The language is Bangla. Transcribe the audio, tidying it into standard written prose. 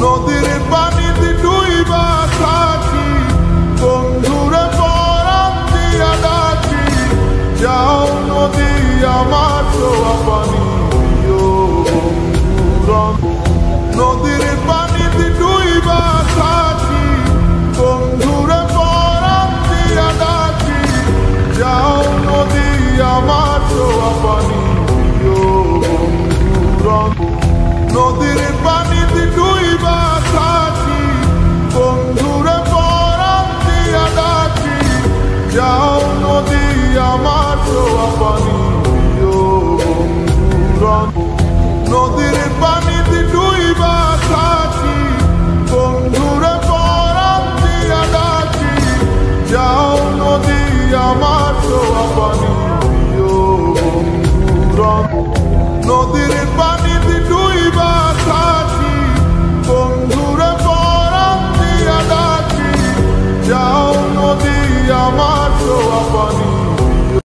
নদীর পানিতে ডুইবা থাকি, বন্ধুরে পরাণ দিয়া ডাকি, যাও নদী আমার ছোঁয়া পানি দিও বন্ধুরন। নদীর পানিতে ডুইবা থাকি, বন্ধুরে পরাণ দিয়া ডাকি, যাও নদী আমার ছোঁয়া পানি দিও বন্ধুরন। নদীর পানিতে ডুইবা থাকি, বন্ধুরে পরাণ দিয়া ডাকি, যাও নদী আমার ছোঁয়া পানি দিও বন্ধুরন। নদীর পানিতে ডুইবা থাকি, বন্ধুরে পরাণ দিয়া ডাকি, যাও নদী আমার ছোঁয়া পানি দিও বন্ধুরন। নদীর পানিতে ডুইবা থাকি, বন্ধুরে পরাণ দিয়া ডাকি, যাও নদী আমার ছোঁয়া পানি